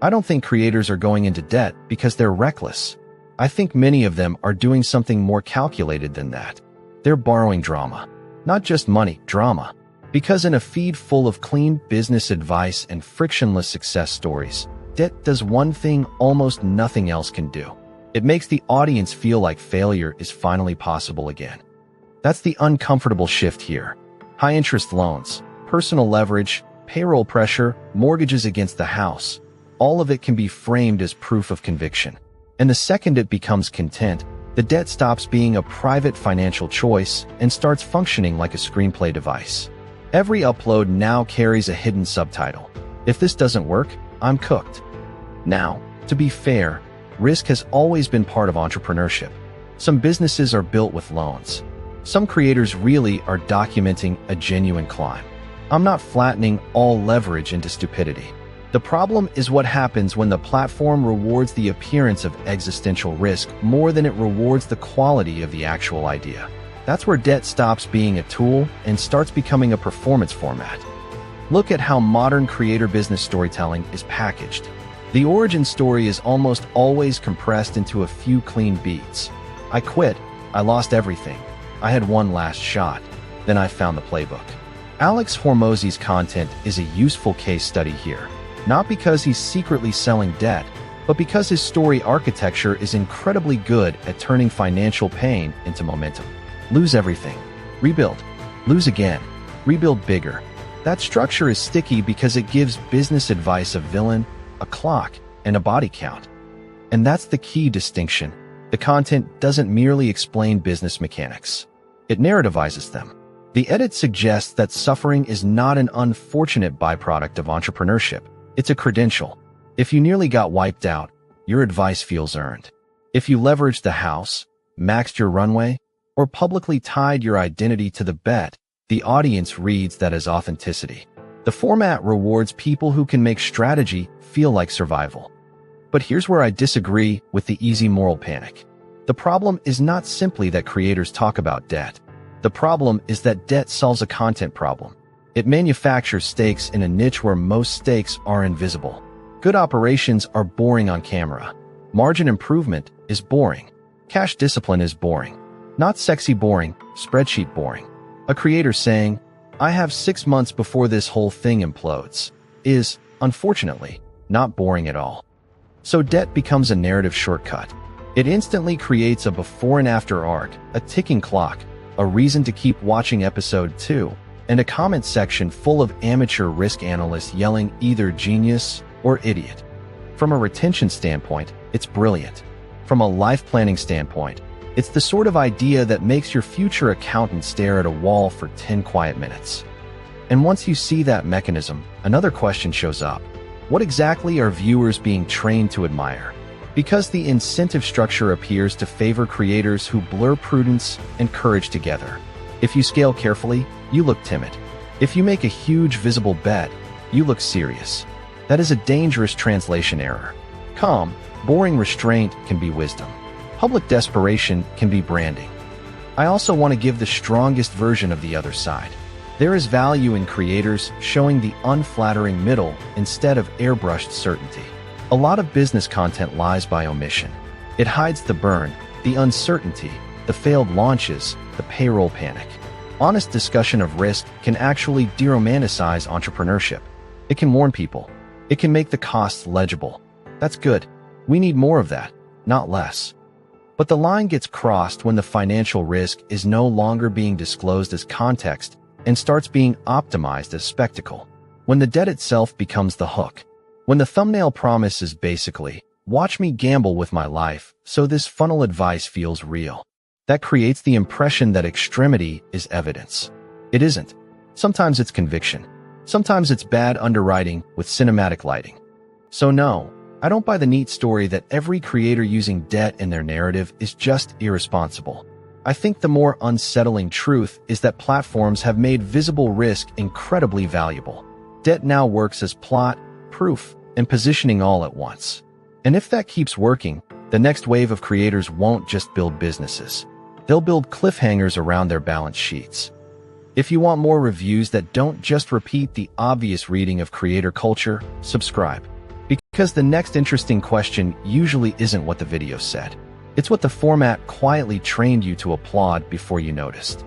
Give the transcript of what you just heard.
I don't think creators are going into debt because they're reckless. I think many of them are doing something more calculated than that. They're borrowing drama. Not just money, drama. Because in a feed full of clean business advice and frictionless success stories, debt does one thing almost nothing else can do. It makes the audience feel like failure is finally possible again. That's the uncomfortable shift here. High-interest loans, personal leverage, payroll pressure, mortgages against the house. All of it can be framed as proof of conviction. And the second it becomes content, the debt stops being a private financial choice and starts functioning like a screenplay device. Every upload now carries a hidden subtitle. If this doesn't work, I'm cooked. Now, to be fair, risk has always been part of entrepreneurship. Some businesses are built with loans. Some creators really are documenting a genuine climb. I'm not flattening all leverage into stupidity. The problem is what happens when the platform rewards the appearance of existential risk more than it rewards the quality of the actual idea. That's where debt stops being a tool and starts becoming a performance format. Look at how modern creator business storytelling is packaged. The origin story is almost always compressed into a few clean beats. I quit. I lost everything. I had one last shot. Then I found the playbook. Alex Hormozi's content is a useful case study here, not because he's secretly selling debt, but because his story architecture is incredibly good at turning financial pain into momentum. Lose everything. Rebuild. Lose again. Rebuild bigger. That structure is sticky because it gives business advice a villain, a clock, and a body count. And that's the key distinction. The content doesn't merely explain business mechanics. It narrativizes them. The edit suggests that suffering is not an unfortunate byproduct of entrepreneurship. It's a credential. If you nearly got wiped out, your advice feels earned. If you leveraged the house, maxed your runway, or publicly tied your identity to the bet, the audience reads that as authenticity. The format rewards people who can make strategy feel like survival. But here's where I disagree with the easy moral panic. The problem is not simply that creators talk about debt. The problem is that debt solves a content problem. It manufactures stakes in a niche where most stakes are invisible. Good operations are boring on camera. Margin improvement is boring. Cash discipline is boring. Not sexy boring, spreadsheet boring. A creator saying, "I have 6 months before this whole thing implodes," is, unfortunately, not boring at all. So debt becomes a narrative shortcut. It instantly creates a before and after arc, a ticking clock, a reason to keep watching episode 2, and a comment section full of amateur risk analysts yelling either genius or idiot. From a retention standpoint, it's brilliant. From a life planning standpoint, it's the sort of idea that makes your future accountant stare at a wall for 10 quiet minutes. And once you see that mechanism, another question shows up. What exactly are viewers being trained to admire? Because the incentive structure appears to favor creators who blur prudence and courage together. If you scale carefully, you look timid. If you make a huge visible bet, you look serious. That is a dangerous translation error. Calm, boring restraint can be wisdom. Public desperation can be branding. I also want to give the strongest version of the other side. There is value in creators showing the unflattering middle instead of airbrushed certainty. A lot of business content lies by omission. It hides the burn, the uncertainty, the failed launches, the payroll panic. Honest discussion of risk can actually de-romanticize entrepreneurship. It can warn people. It can make the costs legible. That's good. We need more of that, not less. But the line gets crossed when the financial risk is no longer being disclosed as context and starts being optimized as spectacle. When the debt itself becomes the hook. When the thumbnail promise is basically, "Watch me gamble with my life, so this funnel advice feels real." That creates the impression that extremity is evidence. It isn't. Sometimes it's conviction. Sometimes it's bad underwriting with cinematic lighting. So no, I don't buy the neat story that every creator using debt in their narrative is just irresponsible. I think the more unsettling truth is that platforms have made visible risk incredibly valuable. Debt now works as plot, proof, and positioning all at once. And if that keeps working, the next wave of creators won't just build businesses. They'll build cliffhangers around their balance sheets. If you want more reviews that don't just repeat the obvious reading of creator culture, subscribe. Because the next interesting question usually isn't what the video said. It's what the format quietly trained you to applaud before you noticed.